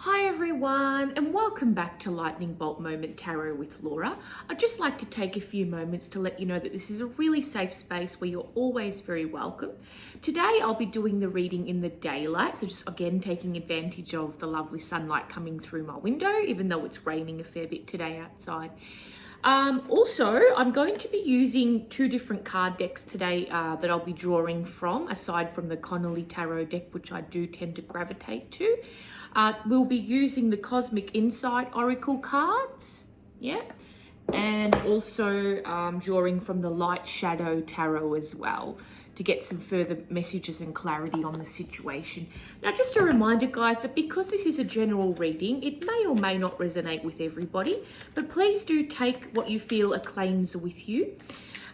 Hi everyone, and welcome back to Lightning Bolt Moment Tarot with Laura. I'd just like to take a few moments to let you know that this is a really safe space where you're always very welcome. Today I'll be doing the reading in the daylight, so just again taking advantage of the lovely sunlight coming through my window, even though it's raining a fair bit today outside. Also, I'm going to be using two different card decks today that I'll be drawing from, aside from the Connolly Tarot deck, which I do tend to gravitate to. We'll be using the Cosmic Insight Oracle cards, and also drawing from the Light Shadow Tarot as well to get some further messages and clarity on the situation. Now, just a reminder, guys, that because this is a general reading, it may or may not resonate with everybody, but please do take what you feel acclaims with you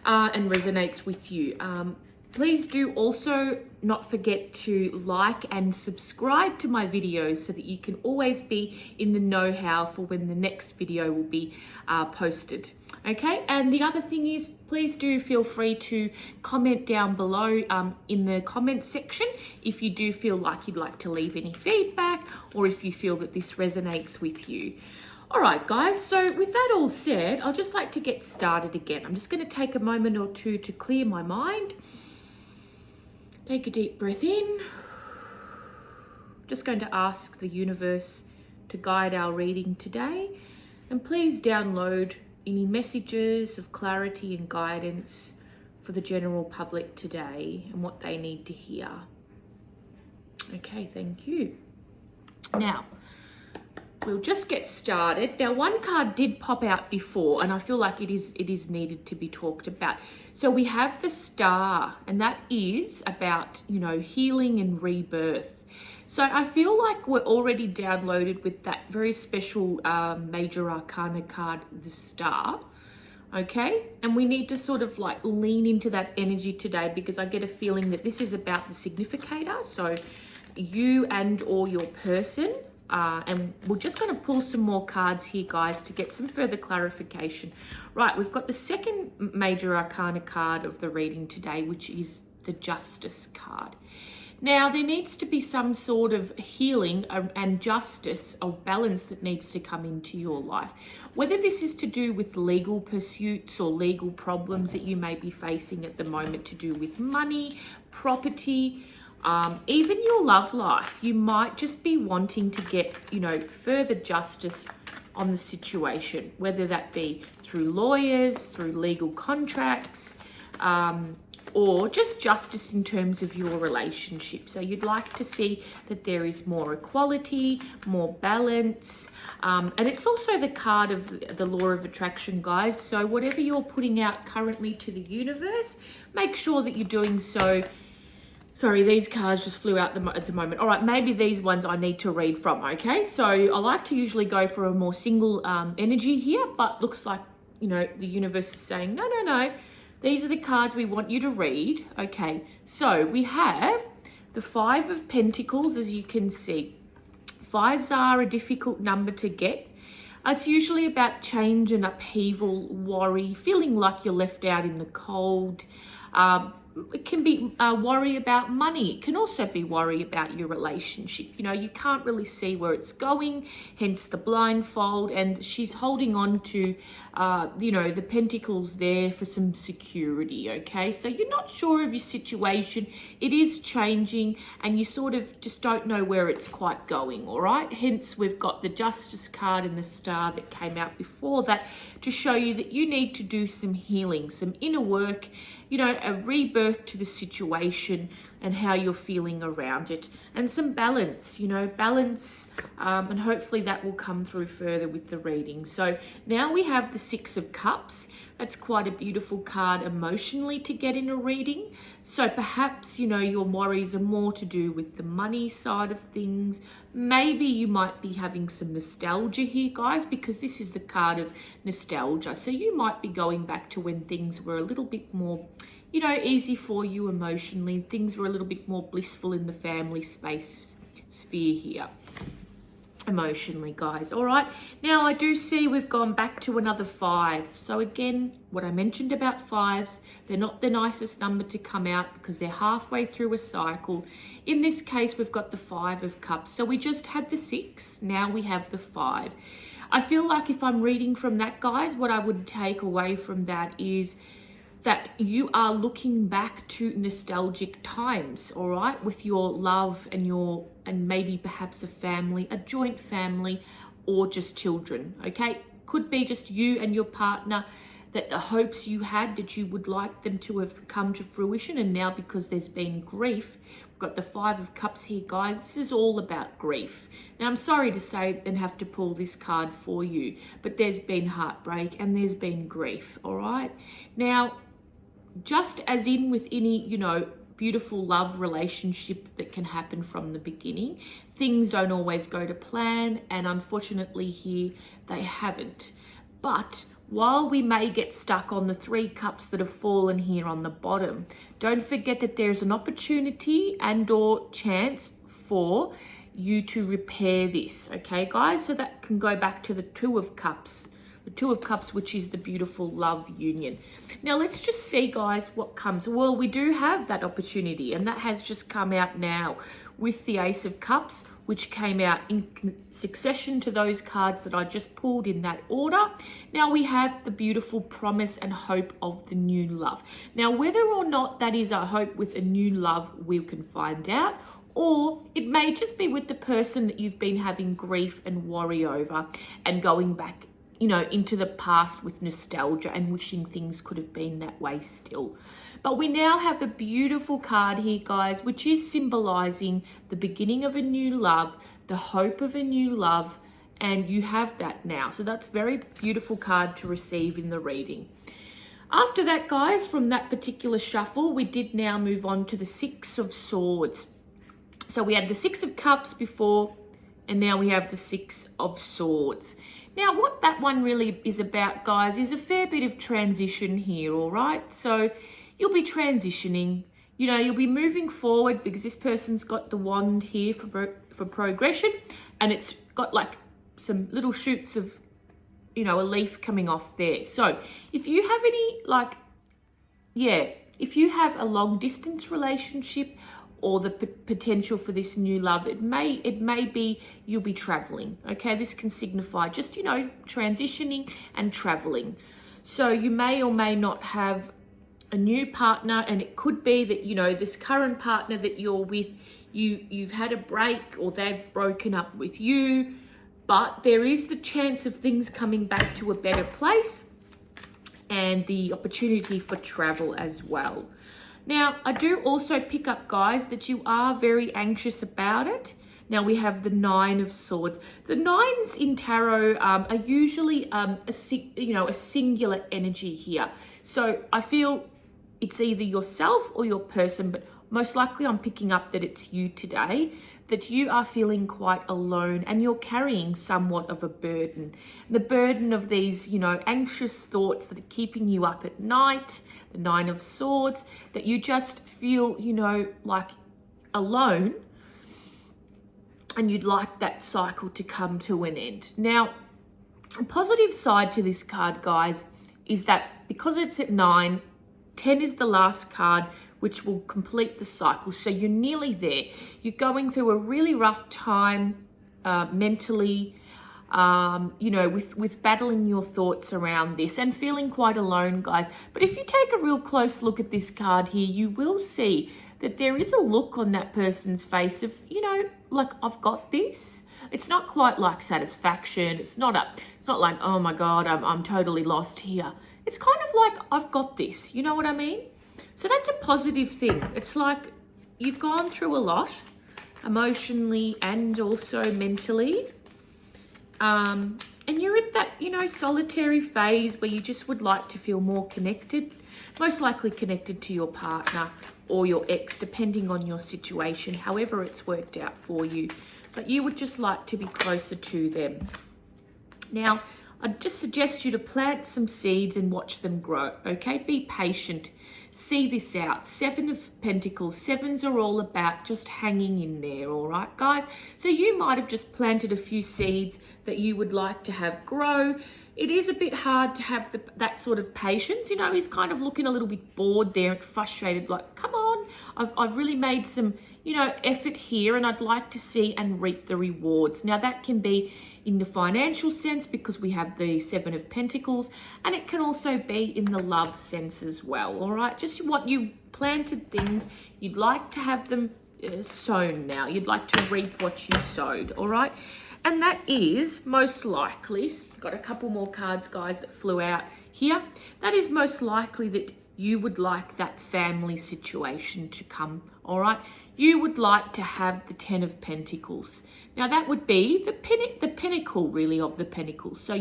and resonates with you. Please do also not forget to like and subscribe to my videos so that you can always be in the know-how for when the next video will be posted. Okay, and the other thing is, please do feel free to comment down below in the comment section if you do feel like you'd like to leave any feedback or if you feel that this resonates with you. All right, guys, so with that all said, I'll just like to get started again. I'm just going to take a moment or two to clear my mind. Take a deep breath in. Just going to ask the universe to guide our reading today. And please download any messages of clarity and guidance for the general public today and what they need to hear. Okay, thank you. Now, we'll just get started. Now, one card did pop out before, and I feel like it is needed to be talked about. So we have the Star, and that is about, healing and rebirth. So I feel like we're already downloaded with that very special Major Arcana card, the Star. Okay, and we need to sort of like lean into that energy today, because I get a feeling that this is about the significator. So you and or your person. And we're just going to pull some more cards here, guys, to get some further clarification. Right, we've got the second Major Arcana card of the reading today, which is the Justice card. Now, there needs to be some sort of healing and justice or balance that needs to come into your life. Whether this is to do with legal pursuits or legal problems that you may be facing at the moment to do with money, property, even your love life, you might just be wanting to get, further justice on the situation, whether that be through lawyers, through legal contracts, or just justice in terms of your relationship. So you'd like to see that there is more equality, more balance, and it's also the card of the law of attraction, guys. So whatever you're putting out currently to the universe, make sure that you're doing so. Sorry, these cards just flew out at the moment. All right, maybe these ones I need to read from, okay? So I like to usually go for a more single energy here, but looks like, the universe is saying, no. These are the cards we want you to read, okay? So we have the Five of Pentacles, as you can see. Fives are a difficult number to get. It's usually about change and upheaval, worry, feeling like you're left out in the cold. It can be worry about money. It can also be worry about your relationship. You can't really see where it's going, hence the blindfold. And she's holding on to, the pentacles there for some security, okay? So you're not sure of your situation. It is changing and you sort of just don't know where it's quite going, all right? Hence, we've got the Justice card and the Star that came out before that to show you that you need to do some healing, some inner work, a rebirth to the situation and how you're feeling around it, and some balance, and hopefully that will come through further with the reading. So now we have the Six of Cups. That's quite a beautiful card emotionally to get in a reading. So perhaps, your worries are more to do with the money side of things. Maybe you might be having some nostalgia here, guys, because this is the card of nostalgia. So you might be going back to when things were a little bit more, easy for you emotionally. Things were a little bit more blissful in the family sphere here. emotionally, guys. All right, now I do see we've gone back to another 5. So again, what I mentioned about 5s, they're not the nicest number to come out because they're halfway through a cycle. In this case, we've got the 5 of Cups. So we just had the 6, now we have the 5. I feel like if I'm reading from that, guys, what I would take away from that is that you are looking back to nostalgic times, all right, with your love and maybe perhaps a family, a joint family, or just children, okay? Could be just you and your partner, that the hopes you had that you would like them to have come to fruition, and now because there's been grief, we've got the 5 of Cups here, guys. This is all about grief. Now, I'm sorry to say and have to pull this card for you, but there's been heartbreak and there's been grief, all right? Now, just as in with any, beautiful love relationship that can happen from the beginning, things don't always go to plan, and unfortunately here they haven't. But while we may get stuck on the 3 cups that have fallen here on the bottom, don't forget that there's an opportunity and or chance for you to repair this, okay, guys? So that can go back to the 2 of Cups. The 2 of Cups, which is the beautiful love union. Now, let's just see, guys, what comes. Well, we do have that opportunity, and that has just come out now with the Ace of Cups, which came out in succession to those cards that I just pulled in that order. Now, we have the beautiful promise and hope of the new love. Now, whether or not that is a hope with a new love, we can find out. Or it may just be with the person that you've been having grief and worry over and going back into the past with nostalgia and wishing things could have been that way still. But we now have a beautiful card here, guys, which is symbolizing the beginning of a new love, the hope of a new love, and you have that now. So that's a very beautiful card to receive in the reading. After that, guys, from that particular shuffle, we did now move on to the 6 of Swords. So we had the 6 of Cups before, and now we have the 6 of Swords. Now, what that one really is about, guys, is a fair bit of transition here, all right? So you'll be transitioning, you'll be moving forward because this person's got the wand here for progression, and it's got like some little shoots of, a leaf coming off there. So if you have if you have a long distance relationship, or the potential for this new love, it may be you'll be traveling, okay? This can signify just, transitioning and traveling. So you may or may not have a new partner, and it could be that, this current partner that you're with, you've had a break or they've broken up with you, but there is the chance of things coming back to a better place and the opportunity for travel as well. Now, I do also pick up, guys, that you are very anxious about it. Now, we have the 9 of Swords. The 9s in tarot are usually a singular energy here. So I feel it's either yourself or your person, but most likely I'm picking up that it's you today, that you are feeling quite alone and you're carrying somewhat of a burden. The burden of these, anxious thoughts that are keeping you up at night, the 9 of Swords, that you just feel, like alone, and you'd like that cycle to come to an end. Now, a positive side to this card, guys, is that because it's at 9, 10 is the last card, which will complete the cycle. So you're nearly there. You're going through a really rough time mentally, with battling your thoughts around this and feeling quite alone, guys. But if you take a real close look at this card here, you will see that there is a look on that person's face of, like, I've got this. It's not quite like satisfaction. It's not like, oh my God, I'm totally lost here. It's kind of like, I've got this. You know what I mean? So that's a positive thing. It's like you've gone through a lot emotionally and also mentally. And you're at that, solitary phase where you just would like to feel more connected, most likely connected to your partner or your ex, depending on your situation, however it's worked out for you. But you would just like to be closer to them. Now, I'd just suggest you to plant some seeds and watch them grow, okay? Be patient. see this out. 7 of Pentacles. 7s are all about just hanging in there, all right, guys? So you might have just planted a few seeds that you would like to have grow. It is a bit hard to have that sort of patience. You know, he's kind of looking a little bit bored there and frustrated, like, come on, I've really made some, you know, effort here, and I'd like to see and reap the rewards. Now, that can be in the financial sense because we have the 7 of Pentacles, and it can also be in the love sense as well, all right? Just what you planted things, you'd like to have them sown now. You'd like to reap what you sowed, all right? And that is most likely, got a couple more cards, guys, that flew out here. That is most likely that you would like that family situation to come, all right? You would like to have the 10 of Pentacles. Now, that would be the pinnacle, really, of the Pentacles. So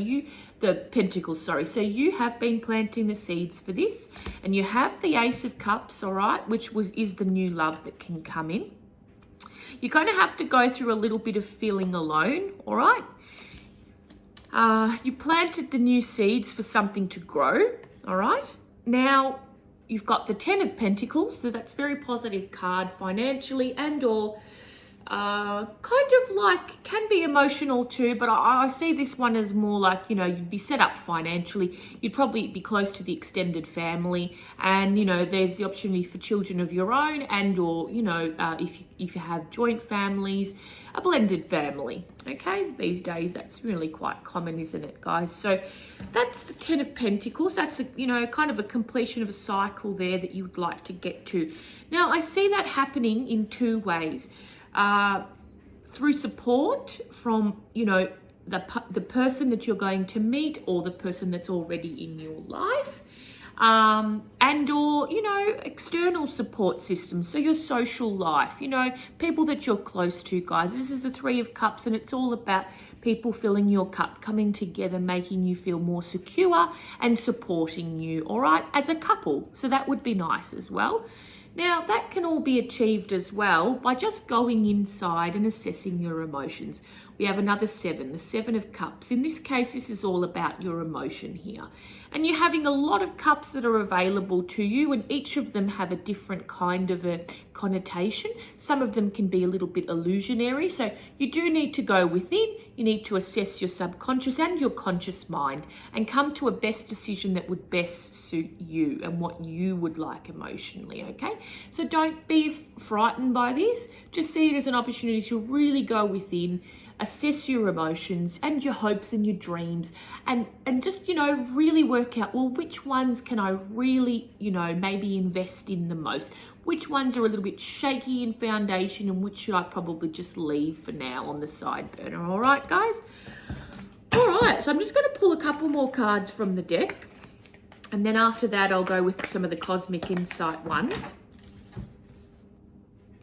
the Pentacles, sorry. So you have been planting the seeds for this, and you have the Ace of Cups, all right, which is the new love that can come in. You're going to have to go through a little bit of feeling alone, all right? You planted the new seeds for something to grow, all right? Now, you've got the 10 of Pentacles, so that's a very positive card financially and or kind of like can be emotional too, but I see this one as more like, you know, you'd be set up financially, you'd probably be close to the extended family, and you know, there's the opportunity for children of your own, and or you know, if you have joint families, a blended family. Okay, these days that's really quite common, isn't it, guys? So that's the 10 of Pentacles. That's you know, kind of a completion of a cycle there that you would like to get to. Now, I see that happening in 2 ways. Through support from, you know, the person that you're going to meet, or the person that's already in your life, and or, you know, external support systems. So your social life, you know, people that you're close to, guys. This is the 3 of Cups, and it's all about people filling your cup, coming together, making you feel more secure and supporting you, all right, as a couple. So that would be nice as well. Now, that can all be achieved as well by just going inside and assessing your emotions. We have another 7, the 7 of Cups. In this case, this is all about your emotion here. And you're having a lot of cups that are available to you, and each of them have a different kind of a connotation. Some of them can be a little bit illusionary. So you do need to go within. You need to assess your subconscious and your conscious mind and come to a best decision that would best suit you and what you would like emotionally, okay? So don't be frightened by this. Just see it as an opportunity to really go within, assess your emotions and your hopes and your dreams, and just, you know, really work out, well, which ones can I really, you know, maybe invest in the most? Which ones are a little bit shaky in foundation, and which should I probably just leave for now on the side burner? All right, guys? All right, so I'm just going to pull a couple more cards from the deck, and then after that, I'll go with some of the Cosmic Insight ones.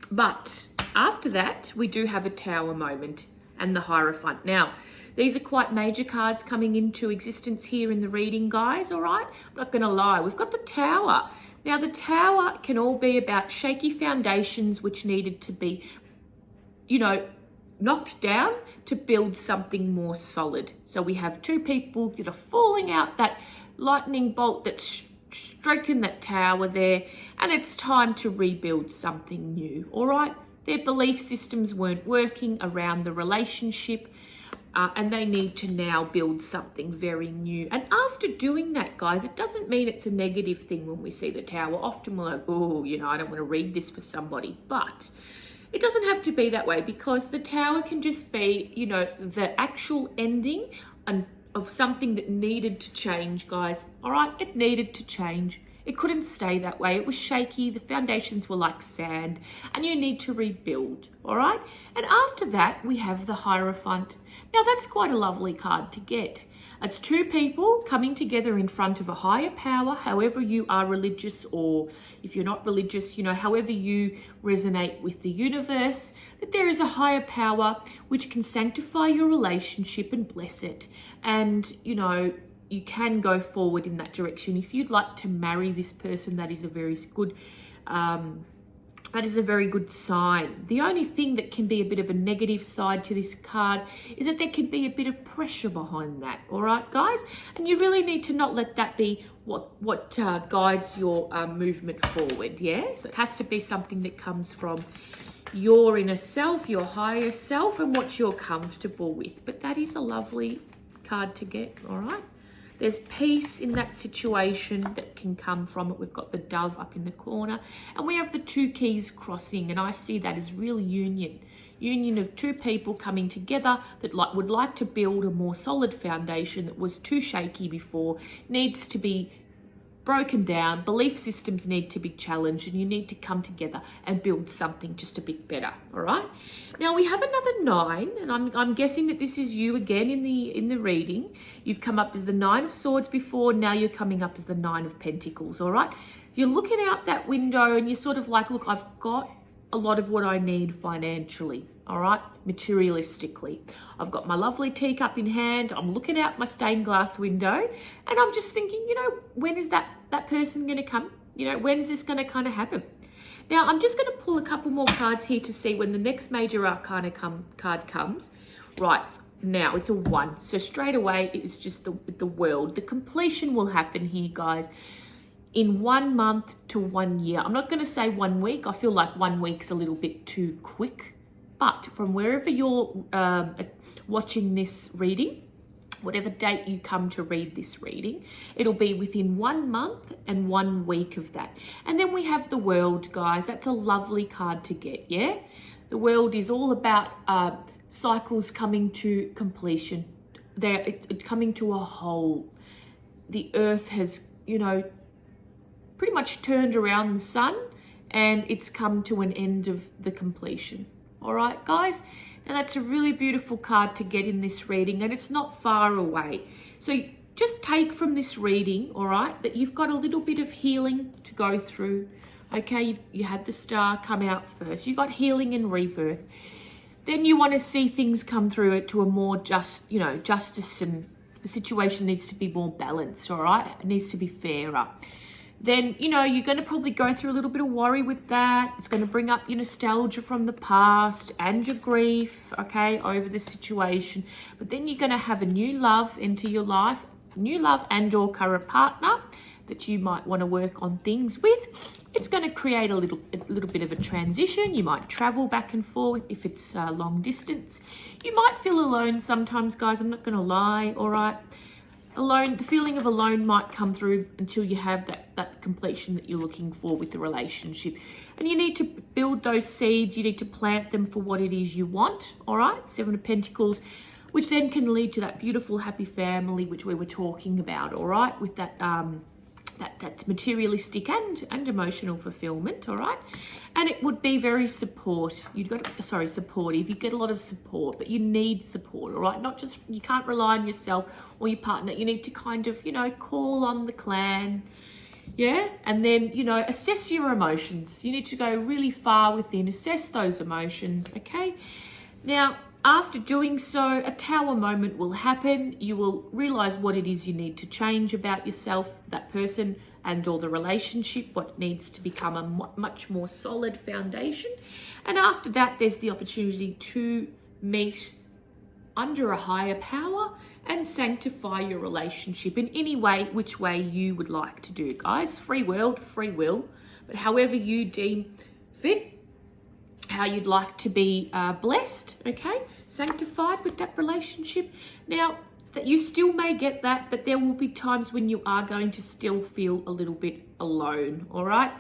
But after that, we do have a Tower moment and the Hierophant. Now, these are quite major cards coming into existence here in the reading, guys, all right? I'm not going to lie. We've got the Tower. Now, the Tower can all be about shaky foundations which needed to be, you know, knocked down to build something more solid. So we have 2 people that are falling out that lightning bolt that's stroking that tower there, and it's time to rebuild something new, all right? Their belief systems weren't working around the relationship, and they need to now build something very new. And after doing that, guys, it doesn't mean it's a negative thing when we see the Tower. Often we're like, oh, you know, I don't want to read this for somebody. But it doesn't have to be that way, because the Tower can just be, you know, the actual ending of something that needed to change, guys. All right, it needed to change. It couldn't stay that way. It was shaky. The foundations were like sand, and you need to rebuild, all right? And after that, we have the Hierophant. Now, that's quite a lovely card to get. It's 2 people coming together in front of a higher power, however you are religious, or if you're not religious, you know, however you resonate with the universe, that there is a higher power which can sanctify your relationship and bless it. And, you know, you can go forward in that direction. If you'd like to marry this person, that is a very good that is a very good sign. The only thing that can be a bit of a negative side to this card is that there can be a bit of pressure behind that, all right, guys? And you really need to not let that be what guides your movement forward, yeah? So it has to be something that comes from your inner self, your higher self, and what you're comfortable with. But that is a lovely card to get, all right? There's peace in that situation that can come from it. We've got the dove up in the corner, and we have the two keys crossing, and I see that as real union of two people coming together that would like to build a more solid foundation that was too shaky before, needs to be broken down. Belief systems need to be challenged, and you need to come together and build something just a bit better. All right. Now we have another 9, and I'm guessing that this is you again in the reading. You've come up as the 9 of Swords before. Now you're coming up as the 9 of Pentacles. All right. You're looking out that window, and you're sort of like, look, I've got a lot of what I need financially. All right, materialistically. I've got my lovely teacup in hand. I'm looking out my stained glass window, and I'm just thinking, when is that person going to come? When is this going to kind of happen? Now, I'm just going to pull a couple more cards here to see when the next major arcana card comes. Right, now it's a 1. So straight away, it's just the world. The completion will happen here, guys, in 1 month to 1 year. I'm not going to say 1 week. I feel like 1 week's a little bit too quick. But from wherever you're watching this reading, whatever date you come to read this reading, it'll be within 1 month and 1 week of that. And then we have the world, guys. That's a lovely card to get, yeah? The world is all about cycles coming to completion. It's coming to a whole. The earth has, pretty much turned around the sun, and it's come to an end of the completion. All right, guys? And that's a really beautiful card to get in this reading, and it's not far away. So just take from this reading, all right, that you've got a little bit of healing to go through. Okay, you had the star come out first. You got healing and rebirth. Then you want to see things come through it to a more justice, and the situation needs to be more balanced, all right? It needs to be fairer. Then, you're going to probably go through a little bit of worry with that. It's going to bring up your nostalgia from the past and your grief, okay, over the situation. But then you're going to have a new love into your life, new love and or current partner that you might want to work on things with. It's going to create a little bit of a transition. You might travel back and forth if it's long distance. You might feel alone sometimes, guys. I'm not going to lie, all right? Alone, the feeling of alone might come through until you have that completion that you're looking for with the relationship. And you need to build those seeds. You need to plant them for what it is you want, all right? 7 of Pentacles, which then can lead to that beautiful, happy family, which we were talking about, all right? With that that materialistic and emotional fulfillment, all right? And it would be very supportive. You get a lot of support, but you need support, all right? Not just, you can't rely on yourself or your partner. You need to kind of, call on the clan, yeah? And then, assess your emotions. You need to go really far within, assess those emotions, okay? Now, after doing so, a tower moment will happen. You will realize what it is you need to change about yourself, that person, and or the relationship, what needs to become a much more solid foundation. And after that, there's the opportunity to meet under a higher power and sanctify your relationship in any way, which way you would like to do, guys. Free will, but however you deem fit, how you'd like to be blessed, okay, sanctified with that relationship. Now, that you still may get that, but there will be times when you are going to still feel a little bit alone, all right?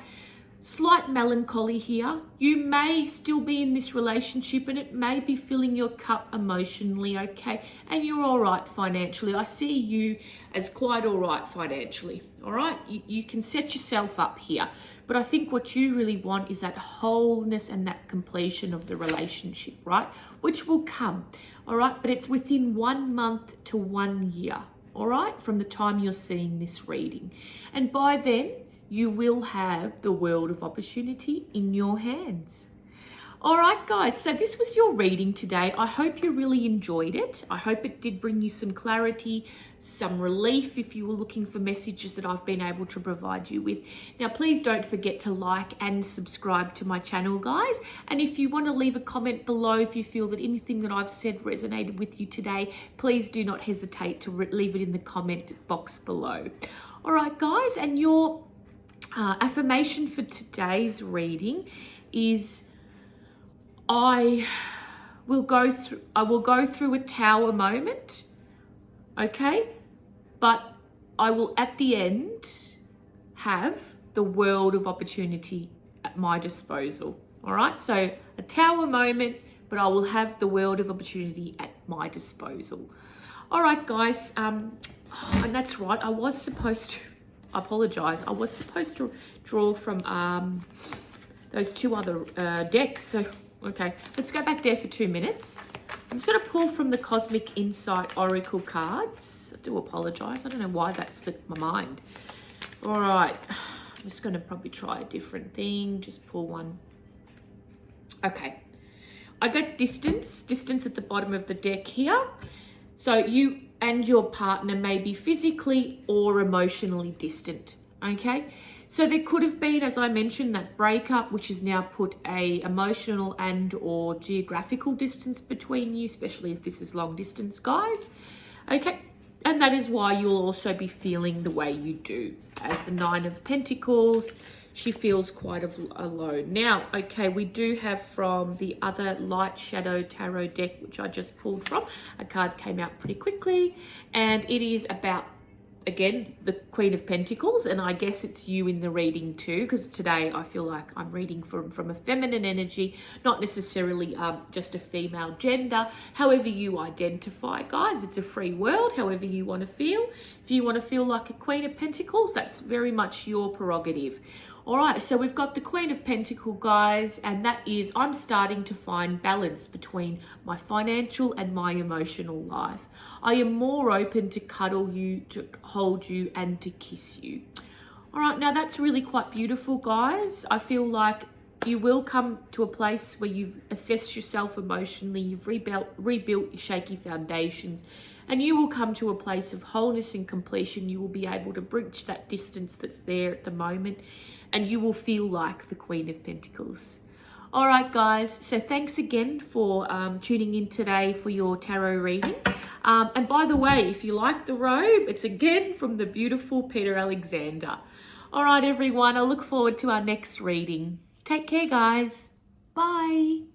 Slight melancholy here. You may still be in this relationship and it may be filling your cup emotionally, okay? And you're all right financially. I see you as quite all right financially, all right? You can set yourself up here. But I think what you really want is that wholeness and that completion of the relationship, right? Which will come, all right? But it's within 1 month to 1 year, all right? From the time you're seeing this reading. And by then, you will have the world of opportunity in your hands. All right, guys, so this was your reading today. I hope you really enjoyed it. I hope it did bring you some clarity, some relief if you were looking for messages that I've been able to provide you with. Now, please don't forget to like and subscribe to my channel, guys. And if you want to leave a comment below, if you feel that anything that I've said resonated with you today, please do not hesitate to leave it in the comment box below. All right, guys, and your affirmation for today's reading is I will go through a tower moment, okay? But I will at the end have the world of opportunity at my disposal. All right? So a tower moment, but I will have the world of opportunity at my disposal. All right, guys. And that's right. I was supposed to draw from those two other decks. So okay, let's go back there for 2 minutes. I'm just going to pull from the Cosmic Insight Oracle cards. I do apologise. I don't know why that slipped my mind. All right. I'm just going to probably try a different thing. Just pull one. Okay. I got distance at the bottom of the deck here. So you and your partner may be physically or emotionally distant. Okay. So there could have been, as I mentioned, that breakup, which has now put a emotional and or geographical distance between you, especially if this is long distance, guys. Okay, and that is why you'll also be feeling the way you do. As the Nine of Pentacles, she feels quite alone. Now, okay, we do have from the other Light Shadow Tarot deck, which I just pulled from, a card came out pretty quickly, and it is about, again, the Queen of Pentacles, and I guess it's you in the reading too, because today I feel like I'm reading from a feminine energy, not necessarily just a female gender. However you identify, guys, it's a free world, however you want to feel. If you want to feel like a Queen of Pentacles, that's very much your prerogative. All right, so we've got the Queen of Pentacles, guys, and that is I'm starting to find balance between my financial and my emotional life. I am more open to cuddle you, to hold you, and to kiss you. All right, now that's really quite beautiful, guys. I feel like you will come to a place where you've assessed yourself emotionally, you've rebuilt your shaky foundations, and you will come to a place of wholeness and completion. You will be able to bridge that distance that's there at the moment, and you will feel like the Queen of Pentacles. All right, guys, so thanks again for tuning in today for your tarot reading. And by the way, if you like the robe, it's again from the beautiful Peter Alexander. All right, everyone, I look forward to our next reading. Take care, guys. Bye.